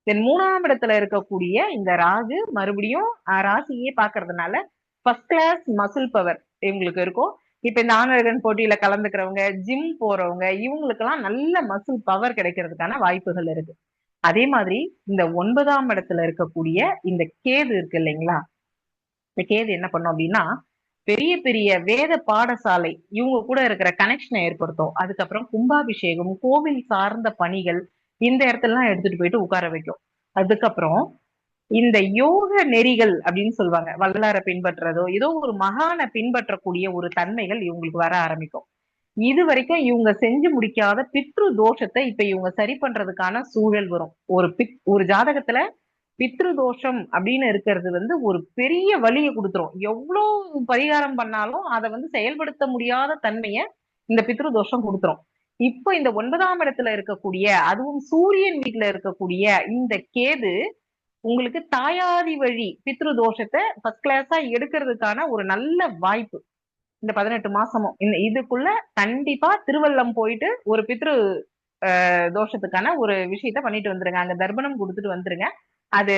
C: தென் 3ஆம் இடத்துல இருக்கக்கூடிய இந்த ராகு மறுபடியும் ராசியே பாக்குறதுனால ஃபர்ஸ்ட் கிளாஸ் மசில் பவர் இவங்களுக்கு இருக்கும். இப்ப இந்த ஆணழகன் போட்டியில கலந்துக்கிறவங்க, ஜிம் போறவங்க இவங்களுக்கு எல்லாம் நல்ல மசில் பவர் கிடைக்கிறதுக்கான வாய்ப்புகள் இருக்கு. அதே மாதிரி இந்த 9ஆம் இடத்துல இருக்கக்கூடிய இந்த கேது இருக்கு இல்லைங்களா, இந்த கேது என்ன பண்ணும் அப்படின்னா பெரிய பெரிய வேத பாடசாலை இவங்க கூட இருக்கிற கனெக்ஷனை ஏற்படுத்தும். அதுக்கப்புறம் கும்பாபிஷேகம், கோவில் சார்ந்த பணிகள் இந்த இடத்துல எல்லாம் எடுத்துட்டு போயிட்டு உட்கார வைக்கும். அதுக்கப்புறம் இந்த யோக நெறிகள் அப்படின்னு சொல்லுவாங்க, வள்ளலாரை பின்பற்றுறதோ ஏதோ ஒரு மகானை பின்பற்றக்கூடிய ஒரு தன்மைகள் இவங்களுக்கு வர ஆரம்பிக்கும். இது வரைக்கும் இவங்க செஞ்சு முடிக்காத பித்ரு தோஷத்தை இப்ப இவங்க சரி பண்றதுக்கான சூழல் வரும். ஒரு ஜாதகத்துல பித்ரு தோஷம் அப்படின்னு இருக்கிறது ஒரு பெரிய வலியை கொடுத்துரும். எவ்வளவு பரிகாரம் பண்ணாலும் அதை செயல்படுத்த முடியாத தன்மைய இந்த பித்ரு தோஷம் கொடுத்துரும். இப்போ இந்த 9ஆம் இடத்துல இருக்கக்கூடிய அதுவும் சூரியன் வீட்டுல இருக்கக்கூடிய இந்த கேது உங்களுக்கு தாயாதி வழி பித்ரு தோஷத்தை ஃபர்ஸ்ட் கிளாஸா எடுக்கிறதுக்கான ஒரு நல்ல வாய்ப்பு. இந்த 18 மாசமும் இதுக்குள்ள கண்டிப்பா திருவள்ளம் போயிட்டு ஒரு பித்ரு தோஷத்துக்கான ஒரு விஷயத்த பண்ணிட்டு வந்துருங்க. அங்க தர்ப்பணம் கொடுத்துட்டு வந்துருங்க. அது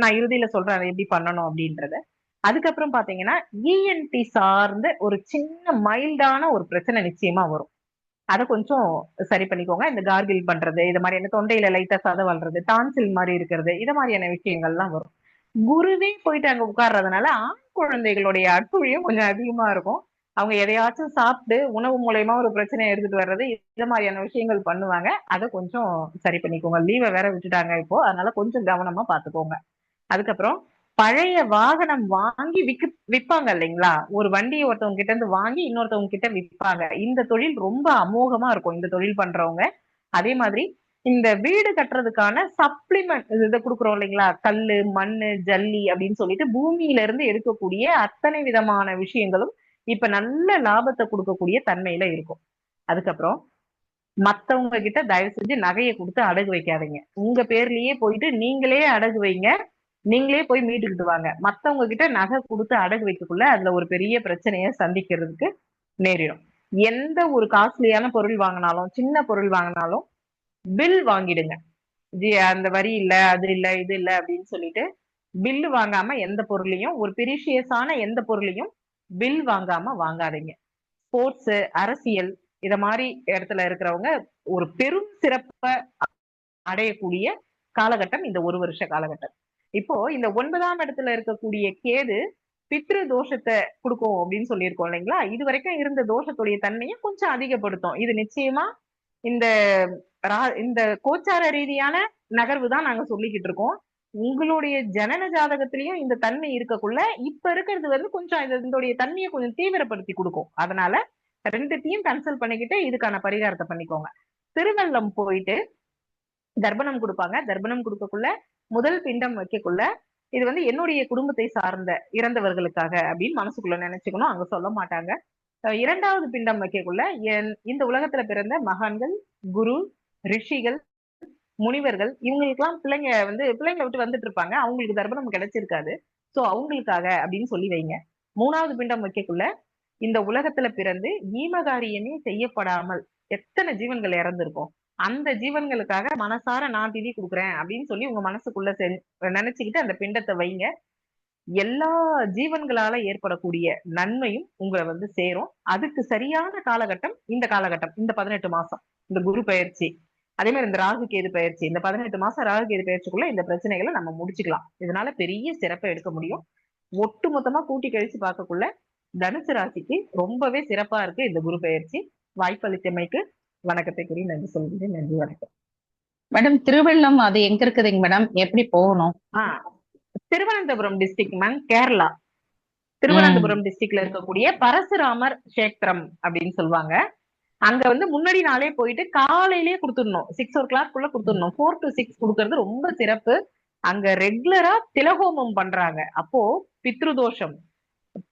C: நான் இறுதியில சொல்றேன் அதை எப்படி பண்ணணும் அப்படின்றத. அதுக்கப்புறம் பாத்தீங்கன்னா இஎன்டி சார்ந்த ஒரு சின்ன மைல்டான ஒரு பிரச்சனை நிச்சயமா வரும். அதை கொஞ்சம் சரி பண்ணிக்கோங்க. இந்த கார்கில் பண்றது, இது மாதிரியான தொண்டையில லைட்டா சதை வளர்றது, டான்சில் மாதிரி இருக்கிறது, இது மாதிரியான விஷயங்கள்லாம் வரும். குருவே போயிட்டு அங்க உட்கார்றதுனால ஆண் குழந்தைகளுடைய அட்டுழியம் கொஞ்சம் அதிகமா இருக்கும். அவங்க எதையாச்சும் சாப்பிட்டு உணவு மூலயமா ஒரு பிரச்சனையை எடுத்துட்டு வர்றது, இது மாதிரியான விஷயங்கள் பண்ணுவாங்க. அதை கொஞ்சம் சரி பண்ணிக்கோங்க. லீவை வேற விட்டுட்டாங்க இப்போ, அதனால கொஞ்சம் கவனமா பாத்துக்கோங்க. அதுக்கப்புறம் பழைய வாகனம் வாங்கி விற்பாங்க இல்லைங்களா, ஒரு வண்டியை ஒருத்தவங்க கிட்ட இருந்து வாங்கி இன்னொருத்தவங்க கிட்ட விற்பாங்க. இந்த தொழில் ரொம்ப அமோகமா இருக்கும் இந்த தொழில் பண்றவங்க. அதே மாதிரி இந்த வீடு கட்டுறதுக்கான சப்ளிமெண்ட் இதை கொடுக்குறோம் இல்லைங்களா, கல்லு, மண்ணு, ஜல்லி அப்படின்னு சொல்லிட்டு பூமியில இருந்து எடுக்கக்கூடிய அத்தனை விதமான விஷயங்களும் இப்ப நல்ல லாபத்தை கொடுக்கக்கூடிய தன்மையில இருக்கும். அதுக்கப்புறம் மத்தவங்க கிட்ட தயவு செஞ்சு நகையை கொடுத்து அடகு வைக்காதீங்க. உங்க பேர்லயே போயிட்டு நீங்களே அடகு வைங்க, நீங்களே போய் மீட்டுக்கிட்டு வாங்க. மத்தவங்க கிட்ட நகை கொடுத்து அடகு வைக்கக்குள்ள அதுல ஒரு பெரிய பிரச்சனையை சந்திக்கிறதுக்கு நேரிடும். எந்த ஒரு காஸ்ட்லியான பொருள் வாங்கினாலும் சின்ன பொருள் வாங்கினாலும் பில் வாங்கிடுங்க. அந்த வரி இல்ல, அது இல்ல, இது இல்ல அப்படின்னு சொல்லிட்டு பில்லு வாங்காம எந்த பொருளையும், ஒரு பிரிஷியஸான எந்த பொருளையும் பில் வாங்காம வாங்காதீங்க. ஸ்போர்ட்ஸ், அரசியல் இத மாதிரி இடத்துல இருக்கிறவங்க ஒரு பெரும் சிறப்பை அடையக்கூடிய காலகட்டம் இந்த ஒரு வருஷ காலகட்டம். இப்போ இந்த 9ஆம் இடத்துல இருக்கக்கூடிய கேது பித்ரு தோஷத்தை கொடுக்கும் அப்படின்னு சொல்லியிருக்கோம் இல்லைங்களா, இது வரைக்கும் இருந்த தோஷத்துடைய தன்மையை கொஞ்சம் அதிகப்படுத்தும். இது நிச்சயமா இந்த இந்த கோச்சார ரீதியான நகர்வு தான் நாங்க சொல்லிக்கிட்டு இருக்கோம். உங்களுடைய ஜனன ஜாதகத்திலயும் இந்த தன்மை இருக்கக்குள்ள இப்ப இருக்கிறது வந்து கொஞ்சம் இதனுடைய தன்மையை கொஞ்சம் தீவிரப்படுத்தி கொடுக்கும். அதனால ரெண்டுத்தையும் கன்சல்ட் பண்ணிக்கிட்டு இதுக்கான பரிகாரத்தை பண்ணிக்கோங்க. திருவள்ளம் போயிட்டு தர்ப்பணம் கொடுப்பாங்க. தர்ப்பணம் கொடுக்கக்குள்ள முதல் பிண்டம் வைக்கக்குள்ள இது வந்து என்னுடைய குடும்பத்தை சார்ந்த இறந்தவர்களுக்காக அப்படின்னு மனசுக்குள்ள நினைச்சுக்கணும். அங்க சொல்ல மாட்டாங்க. இரண்டாவது பிண்டம் வைக்கக்குள்ள இந்த உலகத்துல பிறந்த மகான்கள், குரு, ரிஷிகள், முனிவர்கள் இவங்களுக்கெல்லாம் பிள்ளைங்களை விட்டு வந்துட்டு இருப்பாங்க. அவங்களுக்கு தர்ப்பணம் கிடைச்சிருக்காது. சோ அவங்களுக்காக அப்படின்னு சொல்லி வைங்க. மூணாவது பிண்டம் வைக்கக்குள்ள இந்த உலகத்துல பிறந்து ஈமகாரியமே செய்யப்படாமல் எத்தனை ஜீவன்கள் இறந்திருக்கும், அந்த ஜீவன்களுக்காக மனசார நான் திதி கொடுக்குறேன் அப்படின்னு சொல்லி உங்க மனசுக்குள்ள நினைச்சுக்கிட்டு அந்த பிண்டத்தை வைங்க. எல்லா ஜீவன்களால ஏற்படக்கூடிய நன்மையும் உங்களை வந்து சேரும். அதுக்கு சரியான காலகட்டம் இந்த காலகட்டம், இந்த 18 மாசம், இந்த குரு பயிற்சி, அதே மாதிரி இந்த ராகு கேது பயிற்சி, இந்த 18 மாசம் ராகு கேது பயிற்சிக்குள்ள இந்த பிரச்சனைகளை நம்ம முடிச்சுக்கலாம். இதனால பெரிய சிறப்பை எடுக்க முடியும். ஒட்டு மொத்தமா கூட்டி கழிச்சு பார்க்கக்குள்ள தனுசு ராசிக்கு ரொம்பவே சிறப்பா இருக்கு இந்த குரு பயிற்சி. வாய்ப்பளித்தமைக்கு வணக்கத்தை கூறி நன்றி சொல்கிறேன். நன்றி, வணக்கம்.
A: மேடம், திருவள்ளம் அது எங்க இருக்குதுங்க மேடம்? எப்படி போகணும்?
C: Thiruvananthapuram district ma'am, Kerala. திருவனந்தபுரம் டிஸ்ட்ரிக்ட்ல இருக்கக்கூடிய பரசுராமர் கஷேத்திரம் அப்படின்னு சொல்லுவாங்க. அங்க வந்து முன்னாடி நாளே போயிட்டு காலையிலேயே கொடுத்துடணும். 6 o'clock கொடுத்துடணும். 4 to 6 கொடுக்கறது ரொம்ப சிறப்பு. அங்க ரெகுலரா திலஹோமம் பண்றாங்க. அப்போ பித்ரு தோஷம்,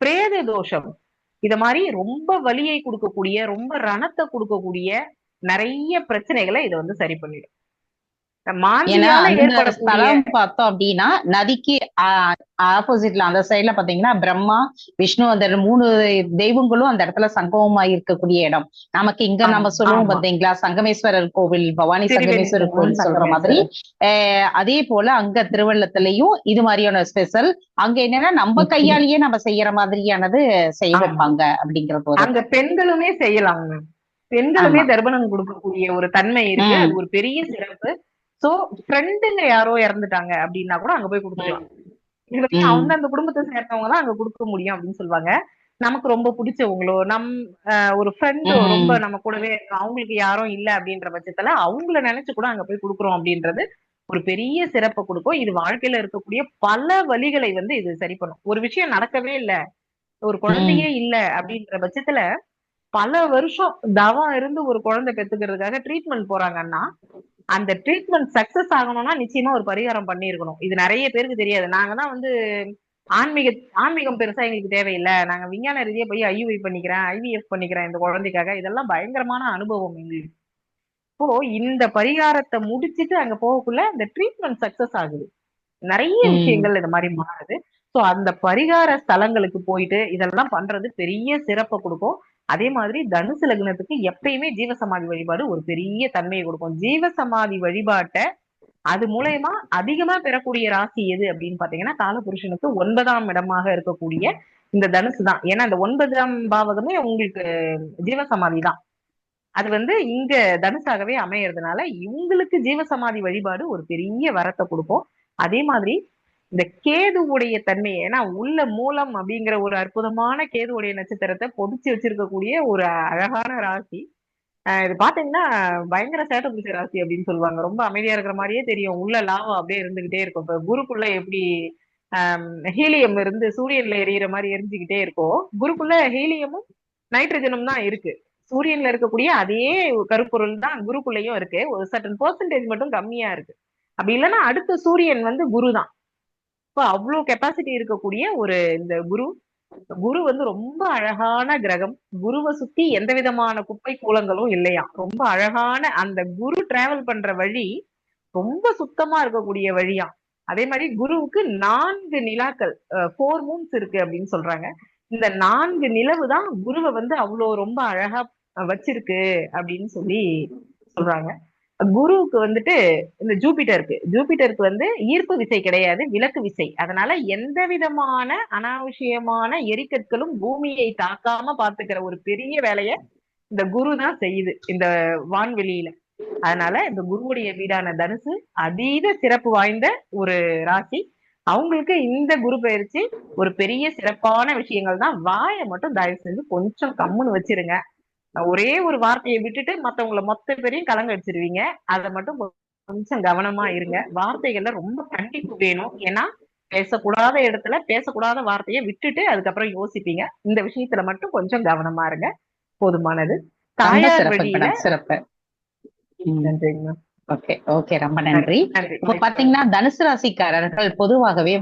C: பிரேத தோஷம், இத மாதிரி ரொம்ப வலியை கொடுக்கக்கூடிய, ரொம்ப ரணத்தை கொடுக்கக்கூடிய நிறைய பிரச்சனைகளை இதை வந்து சரி பண்ணிடும்.
A: ஸ்தலம் பார்த்தோம் அப்படின்னா நதிக்கு ஆப்போசிட்ல அந்த சைட்ல பாத்தீங்கன்னா பிரம்மா, விஷ்ணு, அந்த 3 தெய்வங்களும் அந்த இடத்துல சங்கமமா இருக்கக்கூடிய இடம். நமக்கு இங்க நம்ம சொல்லுவோம் பாத்தீங்களா, சங்கமேஸ்வரர் கோவில், பவானி சங்கமேஸ்வரர் கோவில் சொல்ற மாதிரி. அதே போல அங்க திருவள்ளத்திலையும் இது மாதிரியான ஸ்பெஷல். அங்க என்னன்னா நம்ம கையாலேயே நம்ம செய்யற மாதிரியானது செய்ய வைப்பாங்க அப்படிங்கிறது.
C: அங்க பெண்களுமே செய்யலாங்க. பெண்களுமே தர்ப்பணம் கொடுக்கக்கூடிய ஒரு தன்மை இருக்கு. அது ஒரு பெரிய சிறப்பு. சோ ஃப்ரெண்டுங்க யாரோ இறந்துட்டாங்க அப்படின்னா கூட அங்க போய் கொடுத்துக்கலாம். அவங்க அந்த குடும்பத்தை சேர்ந்தவங்க தான் அங்க கொடுக்க முடியும் அப்படின்னு சொல்லுவாங்க. நமக்கு ரொம்ப பிடிச்சவங்களோ, ஒரு ஃப்ரெண்டோ ரொம்ப நம்ம கூடவே அவங்களுக்கு யாரும் இல்ல அப்படின்ற பட்சத்துல அவங்கள நினைச்சு கூட அங்க போய் கொடுக்குறோம் அப்படின்றது ஒரு பெரிய சிறப்பை கொடுக்கும். இது வாழ்க்கையில இருக்கக்கூடிய பல வழிகளை வந்து இது சரி பண்ணும். ஒரு விஷயம் நடக்கவே இல்லை, ஒரு குழந்தையே இல்ல அப்படின்ற பட்சத்துல பல வருஷம் தவம் இருந்து ஒரு குழந்தை பெத்துக்கிறதுக்காக ட்ரீட்மெண்ட் போறாங்கன்னா அந்த ட்ரீட்மெண்ட் சக்சஸ் ஆகணும்னா நிச்சயமா ஒரு பரிகாரம் பண்ணிருக்கணும். இது நிறைய பேருக்கு தெரியாது. நாங்க தான் வந்து ஆன்மீகம் பெருசா எங்களுக்கு தேவையில்லை, நாங்க விஞ்ஞான ரீதியா போய் ஐயுஐ பண்ணிக்கிறேன், ஐவிஎஃப் பண்ணிக்கிறேன் இந்த குழந்தைக்காக, இதெல்லாம் பயங்கரமான அனுபவம் எங்களுக்கு. இப்போ இந்த பரிகாரத்தை முடிச்சுட்டு அங்க போகக்குள்ள இந்த ட்ரீட்மெண்ட் சக்சஸ் ஆகுது. நிறைய விஷயங்கள் இந்த மாதிரி மாறுது. சோ அந்த பரிகார ஸ்தலங்களுக்கு போயிட்டு இதெல்லாம் பண்றது பெரிய சிறப்பை கொடுக்கும். அதே மாதிரி தனுசு லக்னத்துக்கு எப்பயுமே ஜீவசமாதி வழிபாடு ஒரு பெரிய தன்மையை கொடுக்கும். ஜீவசமாதி வழிபாட்டை அது மூலயமா அதிகமா பெறக்கூடிய ராசி எது அப்படின்னு பாத்தீங்கன்னா காலபுருஷனுக்கு 9ஆம் இடமாக இருக்கக்கூடிய இந்த தனுசு தான். ஏன்னா இந்த 9ஆம் பாவகமே உங்களுக்கு ஜீவசமாதி தான். அது வந்து இங்க தனுசாகவே அமையறதுனால இவங்களுக்கு ஜீவசமாதி வழிபாடு ஒரு பெரிய வரத்தை கொடுக்கும். அதே மாதிரி இந்த கேதுவுடைய தன்மை, ஏன்னா உள்ள மூலம் அப்படிங்கிற ஒரு அற்புதமான கேதுவுடைய நட்சத்திரத்தை பொதிச்சு வச்சிருக்கக்கூடிய ஒரு அழகான ராசி. இது பாத்தீங்கன்னா பயங்கர சேட்டை பிடிச்ச ராசி அப்படின்னு சொல்லுவாங்க. ரொம்ப அமைதியா இருக்கிற மாதிரியே தெரியும், உள்ள லாபம் அப்படியே இருந்துகிட்டே இருக்கும். இப்ப குருக்குள்ள எப்படி ஹீலியம் இருந்து சூரியன்ல எரியிற மாதிரி எரிஞ்சுக்கிட்டே இருக்கும், குருக்குள்ள ஹீலியமும் நைட்ரஜனும் தான் இருக்கு. சூரியன்ல இருக்கக்கூடிய அதே கருப்பொருள் தான் குருக்குள்ளயும் இருக்கு. ஒரு சர்டன் பெர்சன்டேஜ் மட்டும் கம்மியா இருக்கு. அப்படி இல்லைன்னா அடுத்த சூரியன் வந்து குரு தான். இப்போ அவ்வளவு கெப்பாசிட்டி இருக்கக்கூடிய ஒரு இந்த குரு வந்து ரொம்ப அழகான கிரகம். குருவை சுத்தி எந்த விதமான குப்பை கூலங்களும் இல்லையா. ரொம்ப அழகான அந்த குரு டிராவல் பண்ற வழி ரொம்ப சுத்தமா இருக்கக்கூடிய வழியா. அதே மாதிரி குருவுக்கு 4 நிலாக்கள், 4 moons இருக்கு அப்படின்னு சொல்றாங்க. இந்த 4 நிலவு தான் குருவை வந்து அவ்வளவு ரொம்ப அழகா வச்சிருக்கு அப்படின்னு சொல்லி சொல்றாங்க. குருவுக்கு வந்துட்டு இந்த ஜூபிட்டருக்கு வந்து ஈர்ப்பு விசை கிடையாது, விலக்கு விசை. அதனால எந்த விதமான அனாவசியமான எரிக்கற்களும் பூமியை தாக்காம பாத்துக்கிற ஒரு பெரிய வேலையை இந்த குரு தான் செய்யுது இந்த வான்வெளியில. அதனால இந்த குருவுடைய வீடான தனுசு அதீத சிறப்பு வாய்ந்த ஒரு ராசி. அவங்களுக்கு இந்த குரு பயிற்சி ஒரு பெரிய சிறப்பான விஷயங்கள் தான். வாயை மட்டும் தயவு செஞ்சு கொஞ்சம் கம்முன்னு வச்சிருங்க. ஒரே ஒரு வார்த்தையை விட்டுட்டு மத்தவங்களை மொத்த பேரையும் கலங்க அடிச்சிருவீங்க. அதை மட்டும் கொஞ்சம் கவனமா இருங்க. வார்த்தைகள்ல ரொம்ப கண்டிப்பு வேணும். ஏன்னா பேசக்கூடாத இடத்துல பேசக்கூடாத வார்த்தையை விட்டுட்டு அதுக்கப்புறம் யோசிப்பீங்க. இந்த விஷயத்துல மட்டும் கொஞ்சம் கவனமா இருங்க. போதுமானது.
A: ரொம்ப
C: தாயார்
A: சிறப்பு
C: வழியில
A: மேடம், சிறப்பு.
C: நன்றிங்க மேம்.
A: ஓகே ஓகே, ரொம்ப
C: நன்றி
A: நன்றி.
C: நன்றி.
A: இப்ப பாத்தீங்கன்னா தனுசு ராசிக்காரர்கள் பொதுவாகவே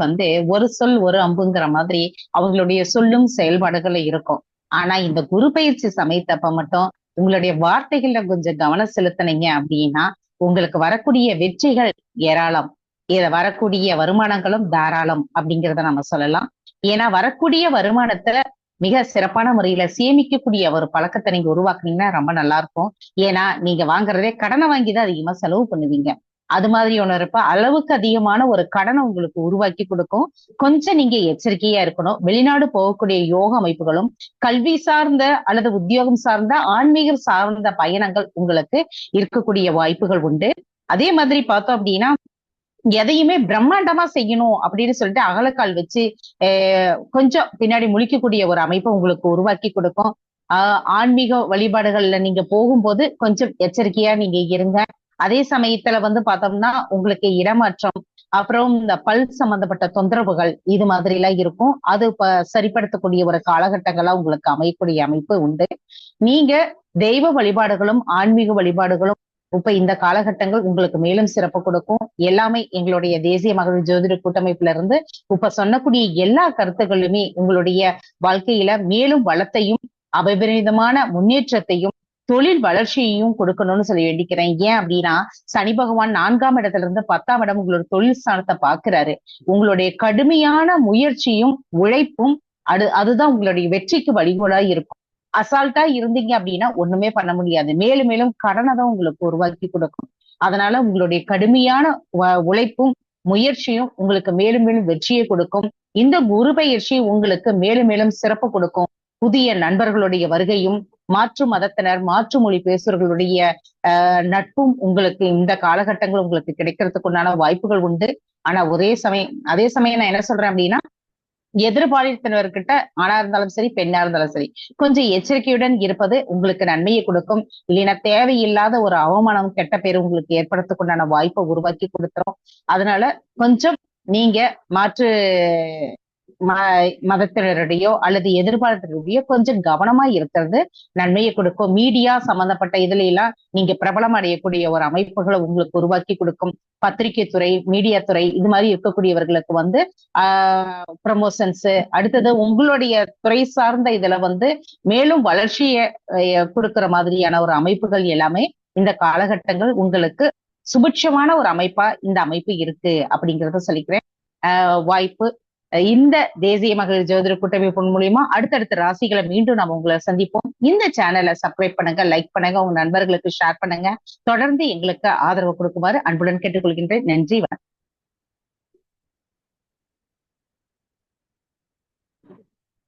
A: ஒரு சொல் ஒரு அம்புங்கிற மாதிரி அவங்களுடைய சொல்லும் செயல்பாடுகளும் இருக்கும். ஆனா இந்த குரு பயிற்சி சமயத்தப்ப மட்டும் உங்களுடைய வார்த்தைகள்ல கொஞ்சம் கவனம் செலுத்தினீங்க அப்படின்னா உங்களுக்கு வரக்கூடிய வெற்றிகள் ஏராளம். இத வரக்கூடிய வருமானங்களும் தாராளம் அப்படிங்கிறத நம்ம சொல்லலாம். ஏன்னா வரக்கூடிய வருமானத்தை மிக சிறப்பான முறையில சேமிக்கக்கூடிய ஒரு பழக்கத்தை நீங்க உருவாக்குனீங்கன்னா ரொம்ப நல்லா இருக்கும். ஏன்னா நீங்க வாங்குறதே கடனை வாங்கிதான் அதிகமா செலவு பண்ணுவீங்க. அது மாதிரி ஒண்ணு இருப்ப அளவுக்கு அதிகமான ஒரு கடனை உங்களுக்கு உருவாக்கி கொடுக்கும். கொஞ்சம் நீங்க எச்சரிக்கையா இருக்கணும். வெளிநாடு போகக்கூடிய யோக அமைப்புகளும் கல்வி சார்ந்த அல்லது உத்தியோகம் சார்ந்த ஆன்மீகம் சார்ந்த பயணங்கள் உங்களுக்கு இருக்கக்கூடிய வாய்ப்புகள் உண்டு. அதே மாதிரி பார்த்தோம் அப்படின்னா எதையுமே பிரம்மாண்டமா செய்யணும் அப்படின்னு சொல்லிட்டு அகலக்கால் வச்சு கொஞ்சம் பின்னாடி முழிக்கக்கூடிய ஒரு அமைப்பை உங்களுக்கு உருவாக்கி கொடுக்கும். ஆன்மீக வழிபாடுகள்ல நீங்க போகும்போது கொஞ்சம் எச்சரிக்கையா நீங்க இருங்க. அதே சமயத்துல பார்த்தோம்னா உங்களுக்கு இடமாற்றம், அப்புறம் இந்த பல் சம்பந்தப்பட்ட தொந்தரவுகள் இது மாதிரி எல்லாம் இருக்கும். அது சரிப்படுத்தக்கூடிய ஒரு காலகட்டங்களா உங்களுக்கு அமையக்கூடிய அமைப்பு உண்டு. நீங்க தெய்வ வழிபாடுகளும் ஆன்மீக வழிபாடுகளும் இப்ப இந்த காலகட்டங்கள் உங்களுக்கு மேலும் சிறப்பு கொடுக்கும். எல்லாமே எங்களுடைய தேசிய மகளிர் ஜோதிட கூட்டமைப்புல இருந்து இப்ப சொன்னக்கூடிய எல்லா கருத்துக்களுமே உங்களுடைய வாழ்க்கையில மேலும் வளத்தையும் அபரிமிதமான முன்னேற்றத்தையும் தொழில் வளர்ச்சியையும் கொடுக்கணும்னு சொல்லி வேண்டிக்கிறேன். ஏன் அப்படின்னா சனி பகவான் 4ஆம் இடத்துல இருந்து 10ஆம் இடம் உங்களோட தொழில் ஸ்தானத்தை பாக்குறாரு. உங்களுடைய கடுமையான முயற்சியும் உழைப்பும் அதுதான் உங்களுடைய வெற்றிக்கு வழிகோலா இருக்கும். அசால்ட்டா இருந்தீங்க அப்படின்னா ஒண்ணுமே பண்ண முடியாது. மேலும் மேலும் கடனை தான் உங்களுக்கு உருவாக்கி கொடுக்கும். அதனால உங்களுடைய கடுமையான உழைப்பும் முயற்சியும் உங்களுக்கு மேலும் மேலும் வெற்றியை கொடுக்கும். இந்த குரு பயிற்சி உங்களுக்கு மேலும் மேலும் சிறப்பு கொடுக்கும். புதிய நண்பர்களுடைய வருகையும் மாற்று மதத்தினர் மாற்று மொழி பேசுறவர்களுடைய நட்பும் உங்களுக்கு இந்த காலகட்டங்கள் உங்களுக்கு கிடைக்கிறதுக்கு உண்டான வாய்ப்புகள் உண்டு. ஆனா அதே சமயம் நான் என்ன சொல்றேன் அப்படின்னா எதிர்பாலினத்தினர்கிட்ட ஆணா இருந்தாலும் சரி பெண்ணா இருந்தாலும் சரி கொஞ்சம் எச்சரிக்கையுடன் இருப்பது உங்களுக்கு நன்மையை கொடுக்கும். இல்லைன்னா தேவையில்லாத ஒரு அவமானம் கெட்ட பேர் உங்களுக்கு ஏற்படுத்தக்குண்டான வாய்ப்பை உருவாக்கி கொடுத்துரும். அதனால கொஞ்சம் நீங்க மாற்று மதத்தினருடையோ அல்லது எதிர்பார்ப்புடையோ கொஞ்சம் கவனமா இருக்கிறது நன்மையை கொடுக்கும். மீடியா சம்பந்தப்பட்ட இதுல எல்லாம் நீங்க பிரபலம் அடையக்கூடிய ஒரு அமைப்புகளை உங்களுக்கு உருவாக்கி கொடுக்கும். பத்திரிகை துறை, மீடியா துறை இது மாதிரி இருக்கக்கூடியவர்களுக்கு ப்ரமோஷன்ஸ், அடுத்தது உங்களுடைய துறை சார்ந்த இதுல மேலும் வளர்ச்சியை கொடுக்கிற மாதிரியான ஒரு அமைப்புகள் எல்லாமே இந்த காலகட்டங்கள் உங்களுக்கு சுபிட்சமான ஒரு அமைப்பா இந்த அமைப்பு இருக்கு அப்படிங்கறத சொல்லிக்கிறேன். வாய்ப்பு இந்த தேசிய மகளிர் ஜோதிட கூட்டமைப்பு மூலியமா அடுத்தடுத்த ராசிகளை மீண்டும் நம்ம உங்களை சந்திப்போம். இந்த சேனலை சப்ஸ்கிரைப் பண்ணுங்க, லைக் பண்ணுங்க, உங்க நண்பர்களுக்கு ஷேர் பண்ணுங்க. தொடர்ந்து எங்களுக்கு ஆதரவு கொடுக்குமாறு அன்புடன் கேட்டுக்கொள்கின்றேன். நன்றி, வணக்கம்.